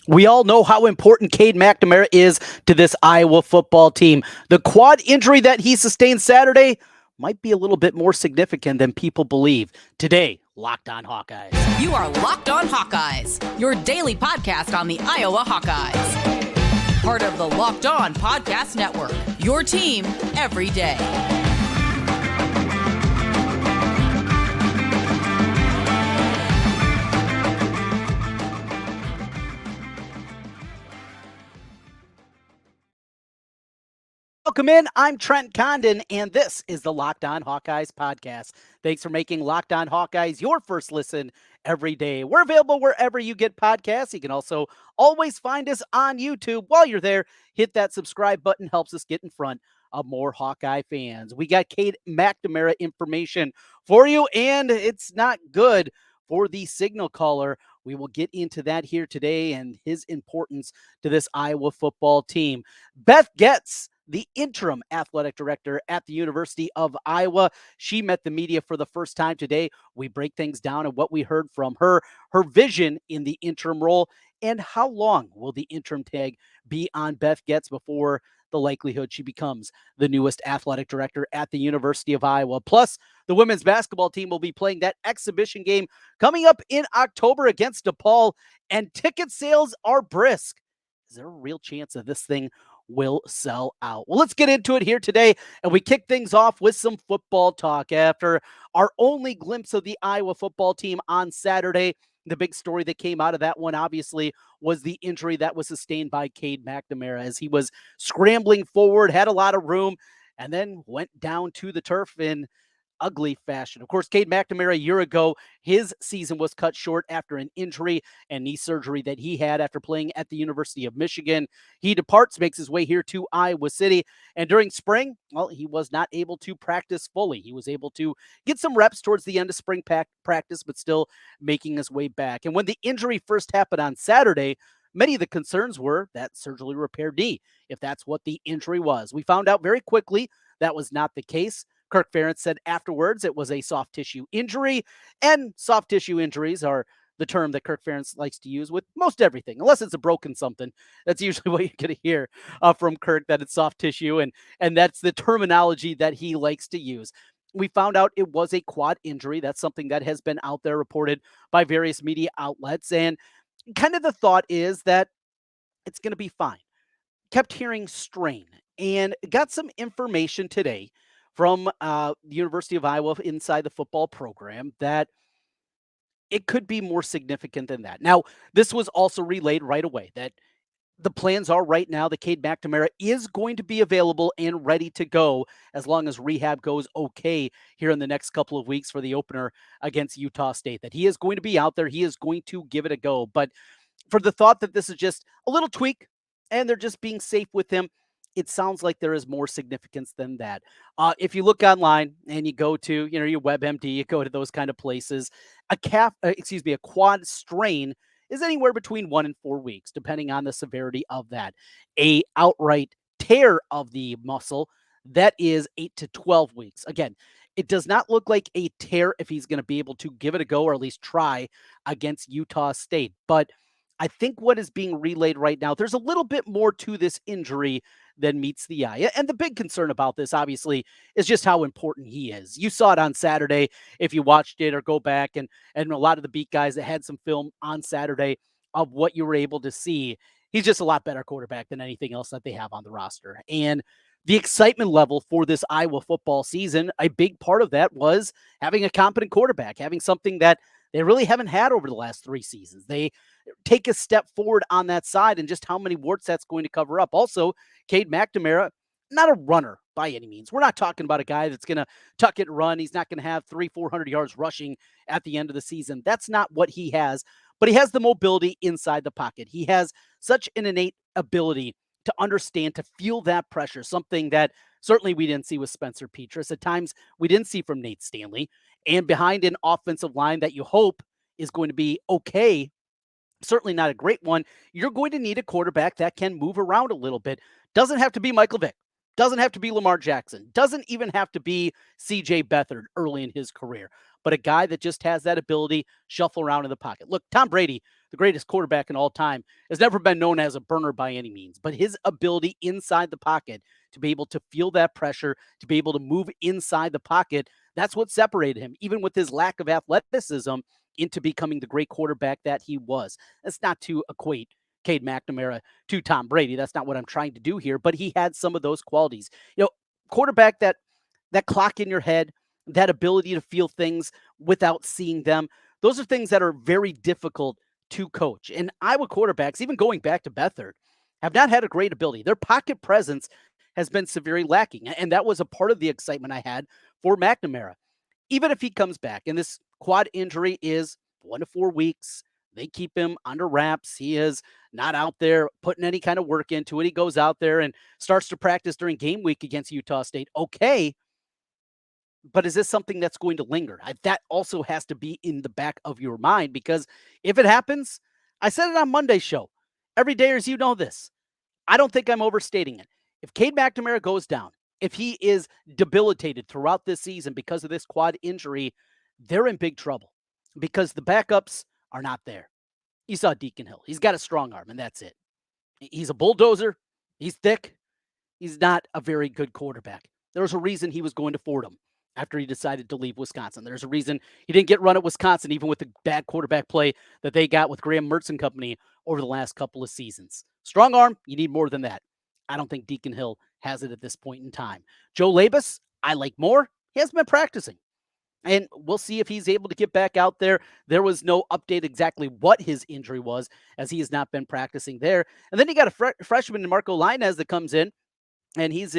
We all know how important Cade McNamara is to this Iowa football team. The quad injury that he sustained Saturday might be a little bit more significant than people believe. Today, Locked On Hawkeyes. You are Locked On Hawkeyes, your daily podcast on the Iowa Hawkeyes. Part of the Locked On Podcast Network, your team every day. Welcome in. I'm Trent Condon, and this is the Locked On Hawkeyes podcast. Thanks for making Locked On Hawkeyes your first listen every day. We're available wherever you get podcasts. You can also always find us on YouTube. While you're there, hit that subscribe button. Helps us get in front of more Hawkeye fans. We got Cade McNamara information for you, and it's not good for the signal caller. We will get into that here today and his importance to this Iowa football team. Beth Goetz, the interim athletic director at the University of Iowa. She met the media for the first time today. We break things down and what we heard from her, her vision in the interim role, and how long will the interim tag be on Beth Goetz before the likelihood she becomes the newest athletic director at the University of Iowa. Plus, the women's basketball team will be playing that exhibition game coming up in October against DePaul, and ticket sales are brisk. Is there a real chance that this thing will sell out? Well, let's get into it here today, and we kick things off with some football talk. After our only glimpse of the Iowa football team on Saturday, the big story that came out of that one, obviously, was the injury that was sustained by Cade McNamara as he was scrambling forward, had a lot of room, and then went down to the turf in ugly fashion. Of course, Cade McNamara a year ago, his season was cut short after an injury and knee surgery that he had after playing at the University of Michigan. He departs, makes his way here to Iowa City, and during spring, well, he was not able to practice fully. He was able to get some reps towards the end of spring practice, but still making his way back. And when the injury first happened on Saturday, many of the concerns were that surgically repaired knee, if that's what the injury was. We found out very quickly that was not the case. Kirk Ferentz said afterwards it was a soft tissue injury, and soft tissue injuries are the term that Kirk Ferentz likes to use with most everything, unless it's a broken something. That's usually what you're going to hear from Kirk, that it's soft tissue, and that's the terminology that he likes to use. We found out it was a quad injury. That's something that has been out there reported by various media outlets, and kind of the thought is that it's going to be fine. Kept hearing strain, and got some information today from the University of Iowa inside the football program that it could be more significant than that. Now, this was also relayed right away that the plans are right now that Cade McNamara is going to be available and ready to go as long as rehab goes okay here in the next couple of weeks for the opener against Utah State. That he is going to be out there. He is going to give it a go. But for the thought that this is just a little tweak and they're just being safe with him, it sounds like there is more significance than that. If you look online and you go to, your WebMD, you go to those kind of places, a quad strain is anywhere between 1 and 4 weeks, depending on the severity of that. A outright tear of the muscle, that is 8 to 12 weeks. Again, it does not look like a tear if he's going to be able to give it a go or at least try against Utah State. But I think what is being relayed right now, there's a little bit more to this injury than meets the eye. And the big concern about this, obviously, is just how important he is. You saw it on Saturday if you watched it or go back, and a lot of the beat guys that had some film on Saturday of what you were able to see. He's just a lot better quarterback than anything else that they have on the roster. And the excitement level for this Iowa football season, a big part of that was having a competent quarterback, having something that they really haven't had over the last 3 seasons. They take a step forward on that side, and just how many warts that's going to cover up. Also, Cade McNamara, not a runner by any means. We're not talking about a guy that's going to tuck it and run. He's not going to have 400 yards rushing at the end of the season. That's not what he has, but he has the mobility inside the pocket. He has such an innate ability to understand, to feel that pressure, something that certainly we didn't see with Spencer Petras. At times, we didn't see from Nate Stanley. And behind an offensive line that you hope is going to be okay, certainly not a great one, you're going to need a quarterback that can move around a little bit. Doesn't have to be Michael Vick. Doesn't have to be Lamar Jackson. Doesn't even have to be C.J. Beathard early in his career. but a guy that just has that ability shuffle around in the pocket. Look, Tom Brady, the greatest quarterback in all time, has never been known as a burner by any means, but his ability inside the pocket to be able to feel that pressure, to be able to move inside the pocket, that's what separated him, even with his lack of athleticism, into becoming the great quarterback that he was. That's not to equate Cade McNamara to Tom Brady. That's not what I'm trying to do here, but he had some of those qualities. Quarterback that clock in your head, that ability to feel things without seeing them. Those are things that are very difficult to coach. And Iowa quarterbacks, even going back to Beathard, have not had a great ability. Their pocket presence has been severely lacking. And that was a part of the excitement I had for McNamara. Even if he comes back, and this quad injury is 1 to 4 weeks, they keep him under wraps. He is not out there putting any kind of work into it. He goes out there and starts to practice during game week against Utah State. Okay, but is this something that's going to linger? That also has to be in the back of your mind, because if it happens, I said it on Monday's show. Every day, as you know this, I don't think I'm overstating it. If Cade McNamara goes down, if he is debilitated throughout this season because of this quad injury, they're in big trouble because the backups are not there. You saw Deacon Hill. He's got a strong arm, and that's it. He's a bulldozer. He's thick. He's not a very good quarterback. There's a reason he was going to Fordham after he decided to leave Wisconsin. There's a reason he didn't get run at Wisconsin, even with the bad quarterback play that they got with Graham Mertz and company over the last couple of seasons. Strong arm, you need more than that. I don't think Deacon Hill has it at this point in time. Joe Labus, I like more. He hasn't been practicing. And we'll see if he's able to get back out there. There was no update exactly what his injury was, as he has not been practicing there. And then you got a freshman, Marco Linez, that comes in, and he's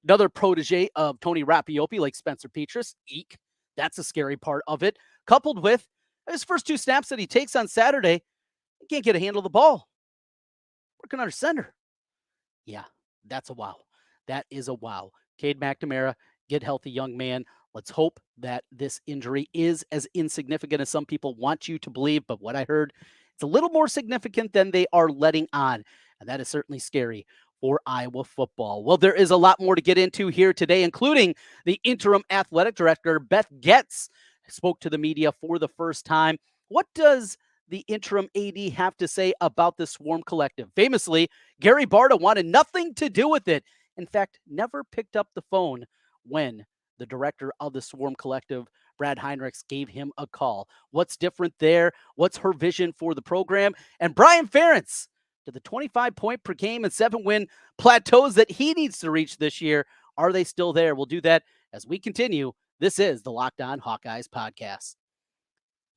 another protege of Tony Rapiopi, like Spencer Petras. Eek. That's a scary part of it. Coupled with his first 2 snaps that he takes on Saturday, he can't get a handle of the ball. Working under center. Yeah, that's a wow. That is a wow. Cade McNamara, get healthy, young man. Let's hope that this injury is as insignificant as some people want you to believe. But what I heard, it's a little more significant than they are letting on. And that is certainly scary for Iowa football. Well, there is a lot more to get into here today, including the interim athletic director, Beth Goetz, spoke to the media for the first time. What does the interim AD have to say about the Swarm Collective? Famously, Gary Barta wanted nothing to do with it. In fact, never picked up the phone when the director of the Swarm Collective, Brad Heinrichs, gave him a call. What's different there? What's her vision for the program? And Brian Ferentz, to the 25-point per game and 7-win plateaus that he needs to reach this year, are they still there? We'll do that as we continue. This is the Locked On Hawkeyes podcast.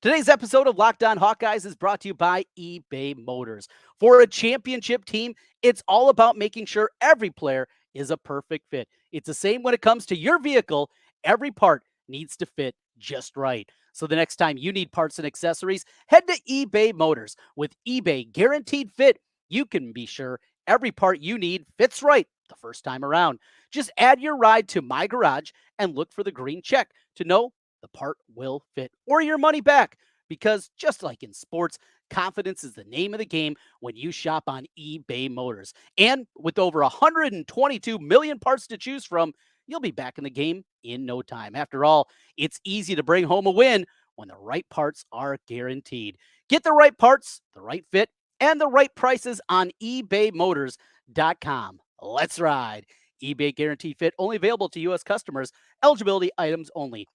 Today's episode of Locked On Hawkeyes is brought to you by eBay Motors. For a championship team, it's all about making sure every player is a perfect fit. It's the same when it comes to your vehicle. Every part needs to fit just right. So the next time you need parts and accessories, head to eBay Motors. With eBay Guaranteed Fit, you can be sure every part you need fits right the first time around. Just add your ride to My Garage and look for the green check to know the part will fit, or your money back. Because just like in sports, confidence is the name of the game when you shop on eBay Motors. And with over 122 million parts to choose from, you'll be back in the game in no time. After all, it's easy to bring home a win when the right parts are guaranteed. Get the right parts, the right fit, and the right prices on ebaymotors.com. Let's ride. eBay Guaranteed Fit, only available to U.S. customers. Eligibility items only.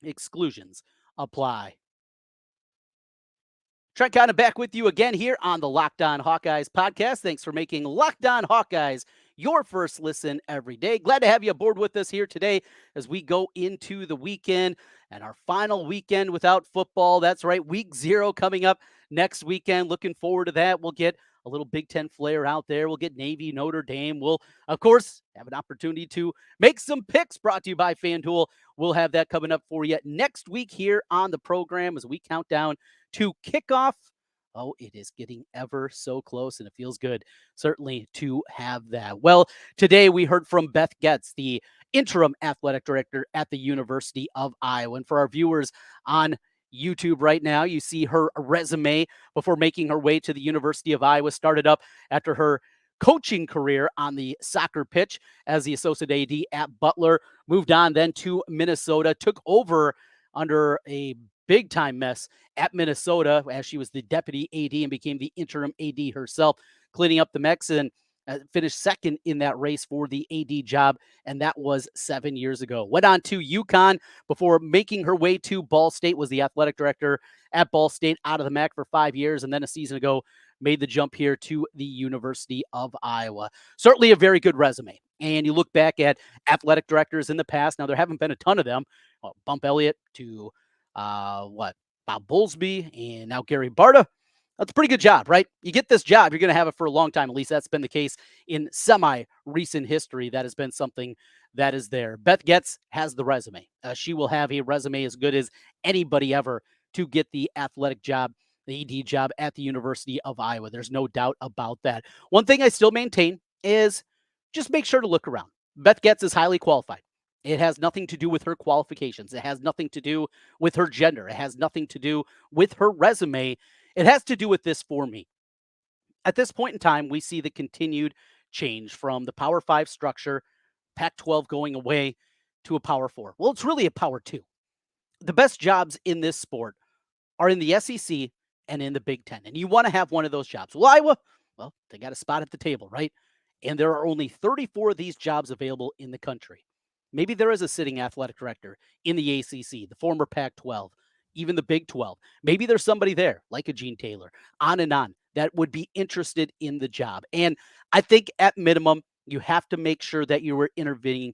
Exclusions apply. Trent Condon back with you again here on the Locked On Hawkeyes podcast. Thanks for making Locked On Hawkeyes your first listen every day. Glad to have you aboard with us here today as we go into the weekend and our final weekend without football. That's right, week 0 coming up next weekend. Looking forward to that. We'll get a little Big Ten flair out there. We'll get Navy, Notre Dame. We'll, of course, have an opportunity to make some picks brought to you by FanDuel. We'll have that coming up for you next week here on the program as we count down to kickoff. Oh, it is getting ever so close, and it feels good, certainly, to have that. Well, today we heard from Beth Goetz, the interim athletic director at the University of Iowa. And for our viewers on YouTube right now, you see her resume before making her way to the University of Iowa. Started up after her coaching career on the soccer pitch as the associate AD at Butler, moved on then to Minnesota, took over under a big time mess at Minnesota as she was the deputy AD and became the interim AD herself, cleaning up the mess and finished second in that race for the AD job. And that was 7 years ago. Went on to UConn before making her way to Ball State, was the athletic director at Ball State out of the MAC for 5 years. And then a season ago, made the jump here to the University of Iowa. Certainly a very good resume. And you look back at athletic directors in the past. Now, there haven't been a ton of them. Well, Bump Elliott to Bob Bowlesby, and now Gary Barta. That's a pretty good job, right? You get this job, you're going to have it for a long time. At least that's been the case in semi-recent history. That has been something that is there. Beth Goetz has the resume. She will have a resume as good as anybody ever to get the athletic job, the AD job at the University of Iowa. There's no doubt about that. One thing I still maintain is just make sure to look around. Beth Goetz is highly qualified. It has nothing to do with her qualifications. It has nothing to do with her gender. It has nothing to do with her resume. It has to do with this for me. At this point in time, we see the continued change from the Power 5 structure, Pac 12 going away, to a Power 4. Well, it's really a Power 2. The best jobs in this sport are in the SEC and in the Big Ten. And you want to have one of those jobs. Well, Iowa, well, they got a spot at the table, right? And there are only 34 of these jobs available in the country. Maybe there is a sitting athletic director in the ACC, the former Pac 12, even the Big 12. Maybe there's somebody there, like a Gene Taylor, on and on, that would be interested in the job. And I think at minimum, you have to make sure that you are interviewing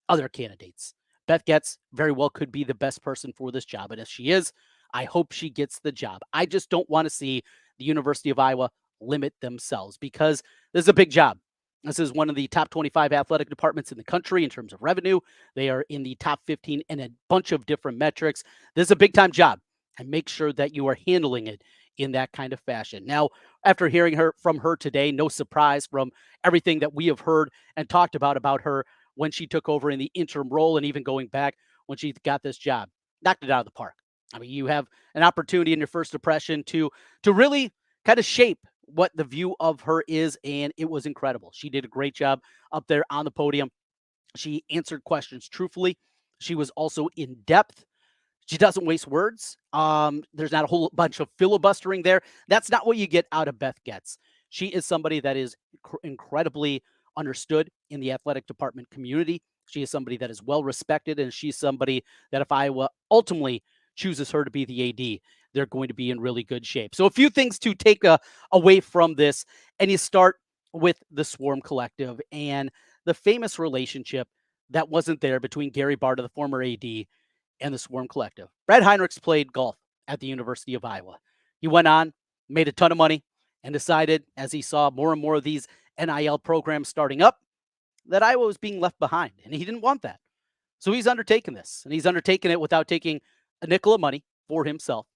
other candidates. Beth Goetz very well could be the best person for this job. And if she is, I hope she gets the job. I just don't want to see the University of Iowa limit themselves because this is a big job. This is one of the top 25 athletic departments in the country in terms of revenue. They are in the top 15 in a bunch of different metrics. This is a big time job, and make sure that you are handling it in that kind of fashion. Now, after hearing from her today, no surprise from everything that we have heard and talked about her when she took over in the interim role and even going back when she got this job, knocked it out of the park. I mean, you have an opportunity in your first impression to really kind of shape what the view of her is, and it was incredible. She did a great job up there on the podium. She answered questions truthfully. She was also in depth. She doesn't waste words. There's not a whole bunch of filibustering there. That's not what you get out of Beth Goetz. She is somebody that is incredibly understood in the athletic department community. She is somebody that is well respected, and she's somebody that if Iowa ultimately chooses her to be the AD, they're going to be in really good shape. So a few things to take away from this, and you start with the Swarm Collective and the famous relationship that wasn't there between Gary Barta, the former AD, and the Swarm Collective. Brad Heinrichs played golf at the University of Iowa. He went on, made a ton of money, and decided, as he saw more and more of these NIL programs starting up, that Iowa was being left behind, and he didn't want that. So he's undertaken this, and he's undertaken it without taking a nickel of money for himself.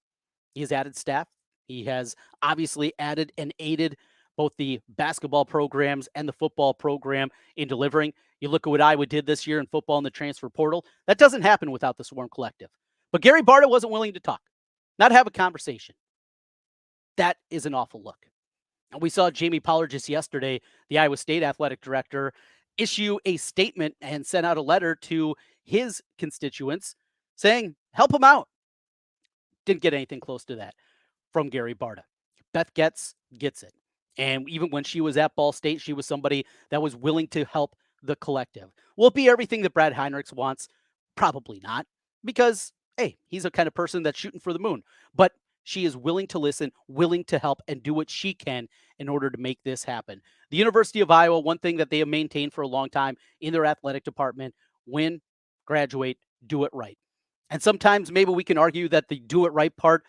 He has added staff. He has obviously added and aided both the basketball programs and the football program in delivering. You look at what Iowa did this year in football in the transfer portal. That doesn't happen without the Swarm Collective. But Gary Barta wasn't willing to talk, not have a conversation. That is an awful look. And we saw Jamie Pollard just yesterday, the Iowa State athletic director, issue a statement and sent out a letter to his constituents saying, help him out. Didn't get anything close to that from Gary Barta. Beth Goetz gets it. And even when she was at Ball State, she was somebody that was willing to help the collective. Will it be everything that Brad Heinrichs wants? Probably not, because, hey, he's a kind of person that's shooting for the moon. But she is willing to listen, willing to help, and do what she can in order to make this happen. The University of Iowa, one thing that they have maintained for a long time in their athletic department, win, graduate, do it right. And sometimes maybe we can argue that the do it right part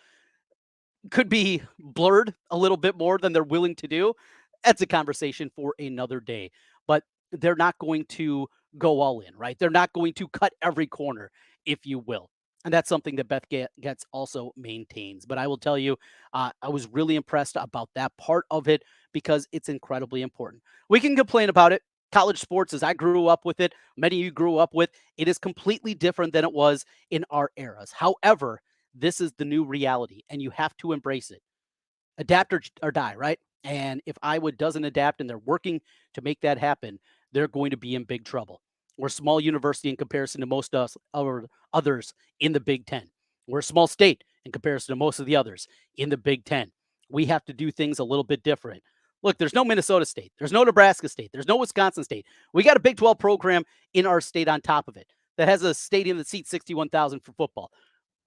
could be blurred a little bit more than they're willing to do. That's a conversation for another day. But they're not going to go all in, right? They're not going to cut every corner, if you will. And that's something that Beth Goetz also maintains. But I will tell you, I was really impressed about that part of it because it's incredibly important. We can complain about it. College sports, as I grew up with it, many of you grew up with, it is completely different than it was in our eras. However, this is the new reality, and you have to embrace it. Adapt or die, right? And if Iowa doesn't adapt and they're working to make that happen, they're going to be in big trouble. We're a small university in comparison to most others in the Big Ten. We're a small state in comparison to most of the others in the Big Ten. We have to do things a little bit different. Look, there's no Minnesota State. There's no Nebraska State. There's no Wisconsin State. We got a Big 12 program in our state on top of it that has a stadium that seats 61,000 for football.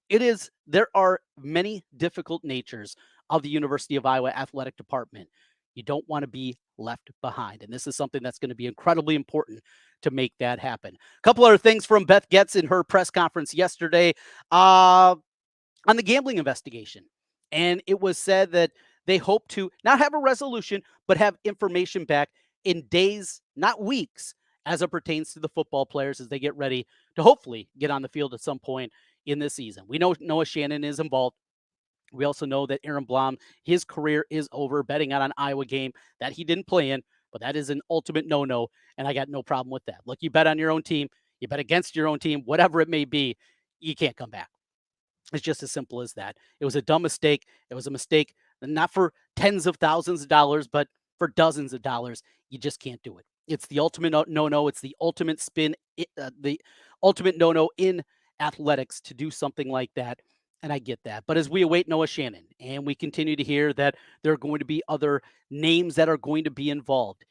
There are many difficult natures of the University of Iowa athletic department. You don't want to be left behind. And this is something that's going to be incredibly important to make that happen. A couple other things from Beth Goetz in her press conference yesterday on the gambling investigation. And it was said that they hope to not have a resolution, but have information back in days, not weeks, as it pertains to the football players as they get ready to hopefully get on the field at some point in this season. We know Noah Shannon is involved. We also know that Aaron Blom, his career is over, betting on an Iowa game that he didn't play in, but that is an ultimate no-no, and I got no problem with that. Look, you bet on your own team, you bet against your own team, whatever it may be, you can't come back. It's just as simple as that. It was a dumb mistake. It was a mistake not for tens of thousands of dollars, but for dozens of dollars. You just can't do it. It's the ultimate no-no. It's the ultimate the ultimate no-no in athletics to do something like that. And I get that. But as we await Noah Shannon and we continue to hear that there are going to be other names that are going to be involved,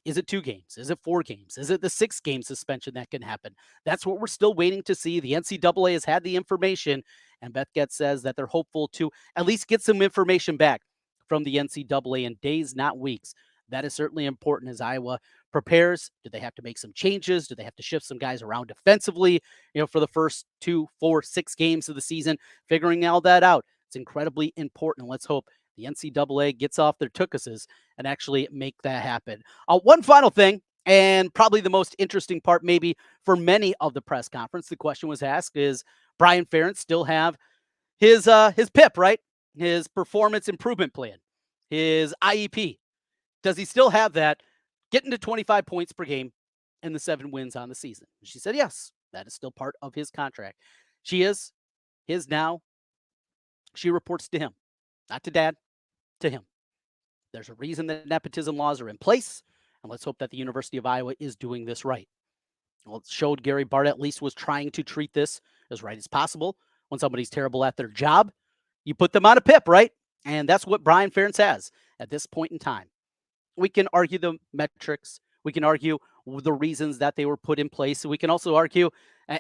is it 2 games? Is it 4 games? Is it the 6-game suspension that can happen? That's what we're still waiting to see. The NCAA has had the information, and Beth Goetz says that they're hopeful to at least get some information back from the NCAA in days, not weeks. That is certainly important as Iowa prepares. Do they have to make some changes? Do they have to shift some guys around defensively, for the first 2, 4, 6 games of the season? Figuring all that out. It's incredibly important. Let's hope the NCAA gets off their tookuses and actually make that happen. One final thing, and probably the most interesting part maybe for many of the press conference, the question was asked, is Brian Ferentz still have his PIP, right? His performance improvement plan, his IEP. Does he still have that, getting to 25 points per game and the 7 wins on the season? And she said, yes, that is still part of his contract. She is his now. She reports to him, not to dad, to him. There's a reason that nepotism laws are in place, and let's hope that the University of Iowa is doing this right. Well, it showed Gary Barta at least was trying to treat this as right as possible. When somebody's terrible at their job, you put them on a PIP, right? And that's what Brian Ferentz has at this point in time. We can argue the metrics. We can argue the reasons that they were put in place. We can also argue,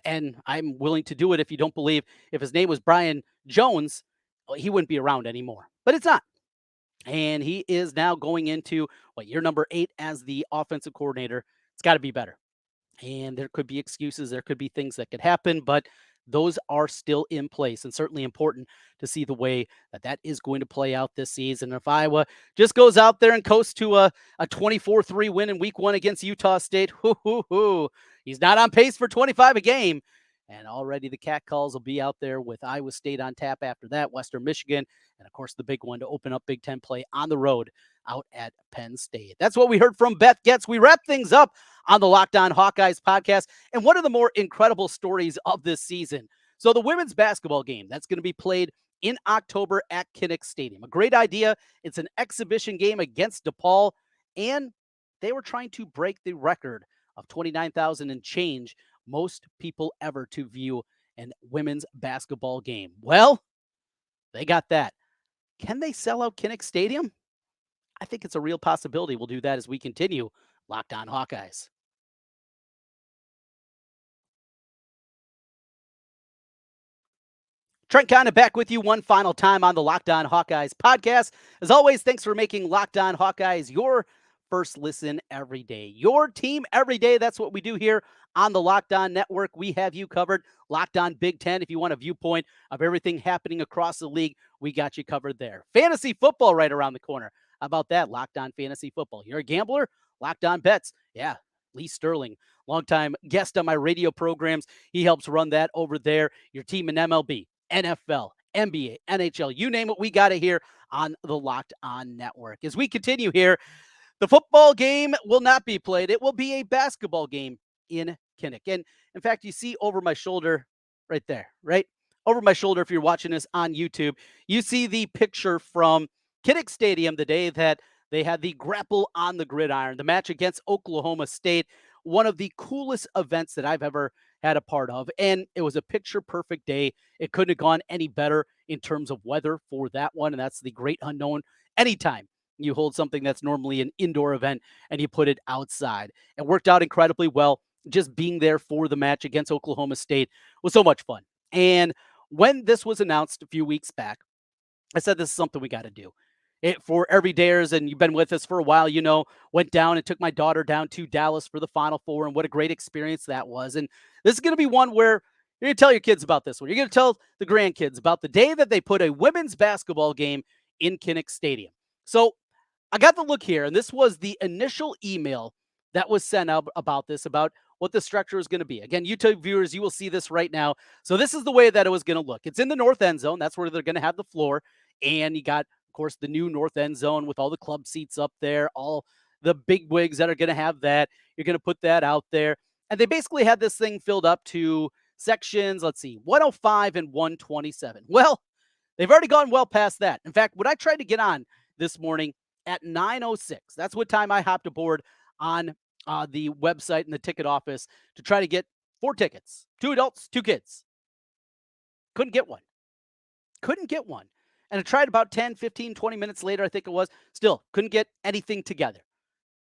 and I'm willing to do it if you don't believe, if his name was Brian Jones, he wouldn't be around anymore. But it's not. And he is now going into year number 8 as the offensive coordinator. It's got to be better. And there could be excuses. There could be things that could happen, but those are still in place and certainly important to see the way that is going to play out this season. If Iowa just goes out there and coasts to a 24-3 win in week 1 against Utah State, he's not on pace for 25 a game. And already the cat calls will be out there with Iowa State on tap after that, Western Michigan, and of course the big one to open up Big Ten play on the road out at Penn State. That's what we heard from Beth Goetz. We wrap things up on the Locked On Hawkeyes podcast, and one of the more incredible stories of this season. So the women's basketball game that's going to be played in October at Kinnick Stadium. A great idea. It's an exhibition game against DePaul, and they were trying to break the record of 29,000 and change most people ever to view a women's basketball game. Well, they got that. Can they sell out Kinnick Stadium? I think it's a real possibility. We'll do that as we continue Locked On Hawkeyes. Trent Condon back with you one final time on the Locked On Hawkeyes podcast. As always, thanks for making Locked On Hawkeyes your first listen every day. Your team every day. That's what we do here on the Locked On Network. We have you covered. Locked On Big Ten. If you want a viewpoint of everything happening across the league, we got you covered there. Fantasy football right around the corner. How about that? Locked On Fantasy Football. You're a gambler? Locked On Bets. Yeah, Lee Sterling, longtime guest on my radio programs. He helps run that over there. Your team in MLB, NFL, NBA, NHL, you name it, we got it here on the Locked On Network. As we continue here, the football game will not be played. It will be a basketball game in Kinnick. And in fact, you see over my shoulder right there, right? Over my shoulder, if you're watching this on YouTube, you see the picture from Kinnick Stadium the day that they had the grapple on the gridiron, the match against Oklahoma State. one of the coolest events that I've ever had a part of. And it was a picture perfect day. It couldn't have gone any better in terms of weather for that one. And that's the great unknown. Anytime you hold something that's normally an indoor event and you put it outside, it worked out incredibly well. Just being there for the match against Oklahoma State was so much fun. And when this was announced a few weeks back, I said, this is something we got to do. It for everydayers, and you've been with us for a while, went down and took my daughter down to Dallas for the Final Four, and what a great experience that was. And this is going to be one where you're going to tell your kids about this one. You're going to tell the grandkids about the day that they put a women's basketball game in Kinnick Stadium. So I got the look here, and this was the initial email that was sent out about this, about what the structure is going to be. Again, YouTube viewers, you will see this right now. So this is the way that it was going to look. It's in the north end zone. That's where they're going to have the floor. And you got, of course, the new north end zone with all the club seats up there, all the big wigs that are going to have that. You're going to put that out there. And they basically had this thing filled up to sections, 105 and 127. Well, they've already gone well past that. In fact, when I tried to get on this morning at 9:06, that's what time I hopped aboard on the website and the ticket office to try to get 4 tickets, 2 adults, 2 kids. Couldn't get one. Couldn't get one. And I tried about 10, 15, 20 minutes later, I think it was. Still, couldn't get anything together.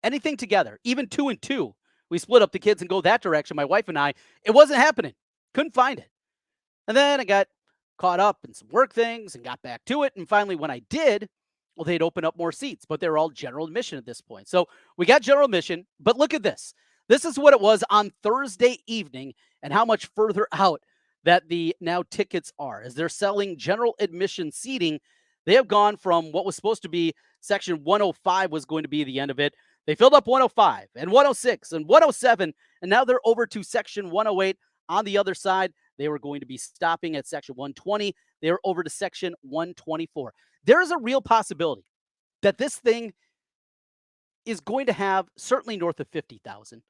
Anything together. Even 2 and 2. We split up the kids and go that direction, my wife and I. It wasn't happening. Couldn't find it. And then I got caught up in some work things and got back to it. And finally, when I did, well, they'd open up more seats, but they're all general admission at this point. So we got general admission, but look at this. This is what it was on Thursday evening and how much further out that the now tickets are. As they're selling general admission seating, they have gone from what was supposed to be section 105 was going to be the end of it. They filled up 105 and 106 and 107, and now they're over to section 108 on the other side. They were going to be stopping at section 120. They're over to section 124. There is a real possibility that this thing is going to have certainly north of 50,000.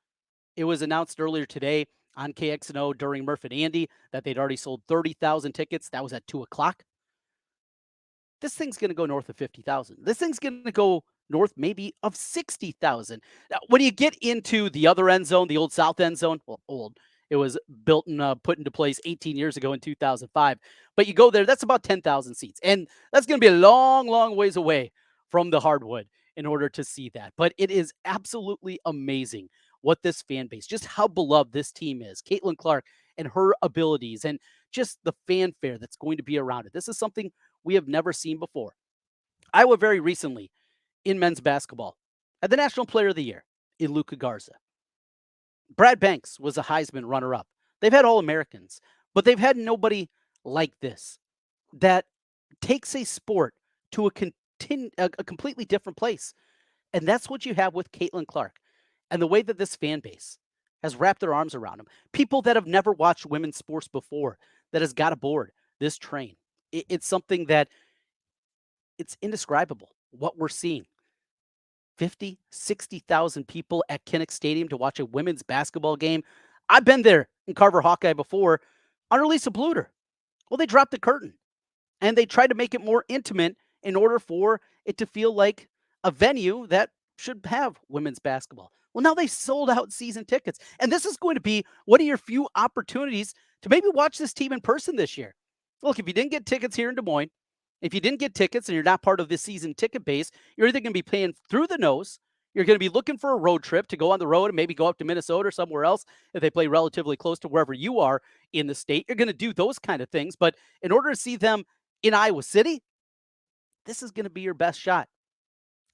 It was announced earlier today on KXNO during Murph and Andy that they'd already sold 30,000 tickets. That was at 2 o'clock. This thing's going to go north of 50,000. This thing's going to go north maybe of 60,000. Now, when you get into the other end zone, the old south end zone, well, old. It was built and put into place 18 years ago in 2005. But you go there, that's about 10,000 seats. And that's going to be a long, long ways away from the hardwood in order to see that. But it is absolutely amazing what this fan base, just how beloved this team is. Caitlin Clark and her abilities and just the fanfare that's going to be around it. This is something we have never seen before. Iowa very recently in men's basketball had the National Player of the Year in Luka Garza. Brad Banks was a Heisman runner-up. They've had All-Americans, but they've had nobody like this that takes a sport to a completely different place. And that's what you have with Caitlin Clark and the way that this fan base has wrapped their arms around him. People that have never watched women's sports before that has got aboard this train. It's something that it's indescribable what we're seeing. 50, 60,000 people at Kinnick Stadium to watch a women's basketball game. I've been there in Carver Hawkeye before under Lisa Bluter. Well, they dropped the curtain and they tried to make it more intimate in order for it to feel like a venue that should have women's basketball. Well, now they sold out season tickets. And this is going to be one of your few opportunities to maybe watch this team in person this year. Look, if you didn't get tickets here in Des Moines, if you didn't get tickets and you're not part of this season ticket base, you're either going to be paying through the nose, you're going to be looking for a road trip to go on the road and maybe go up to Minnesota or somewhere else if they play relatively close to wherever you are in the state. You're going to do those kind of things. But in order to see them in Iowa City, this is going to be your best shot.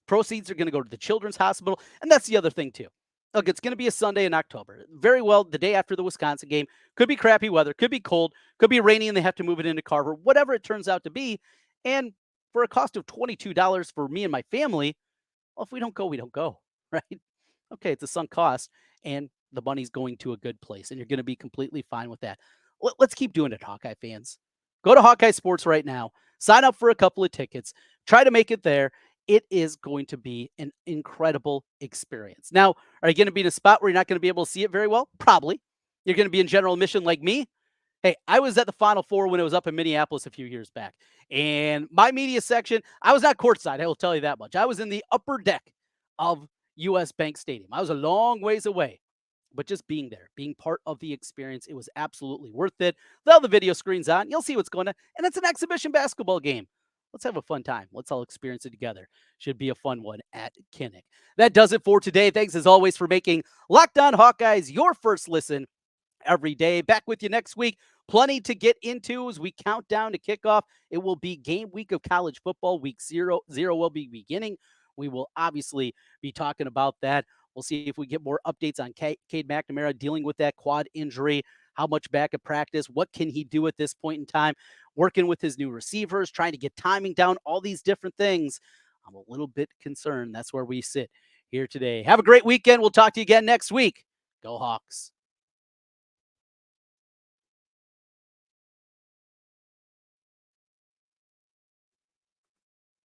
Proceeds are going to go to the Children's Hospital. And that's the other thing, too. Look, it's going to be a Sunday in October. Very well, the day after the Wisconsin game. Could be crappy weather. Could be cold. Could be rainy and they have to move it into Carver. Whatever it turns out to be. And for a cost of $22 for me and my family, well, if we don't go, we don't go, right? Okay, it's a sunk cost, and the money's going to a good place, and you're going to be completely fine with that. Let's keep doing it, Hawkeye fans. Go to Hawkeye Sports right now. Sign up for a couple of tickets. Try to make it there. It is going to be an incredible experience. Now, are you going to be in a spot where you're not going to be able to see it very well? Probably. You're going to be in general admission like me. Hey, I was at the Final Four when it was up in Minneapolis a few years back. And my media section, I was not courtside, I will tell you that much. I was in the upper deck of U.S. Bank Stadium. I was a long ways away but just being there, being part of the experience, it was absolutely worth it. With all the video screens on, you'll see what's going on. And it's an exhibition basketball game. Let's have a fun time. Let's all experience it together. Should be a fun one at Kinnick. That does it for today. Thanks as always for making Locked On Hawkeyes your first listen every day. Back with you next week. Plenty to get into as we count down to kickoff. It will be game week of college football. Week zero will be beginning. We will obviously be talking about that. We'll see if we get more updates on Cade McNamara dealing with that quad injury, how much back at practice, what can he do at this point in time, working with his new receivers, trying to get timing down, all these different things. I'm a little bit concerned. That's where we sit here today. Have a great weekend. We'll talk to you again next week. Go Hawks.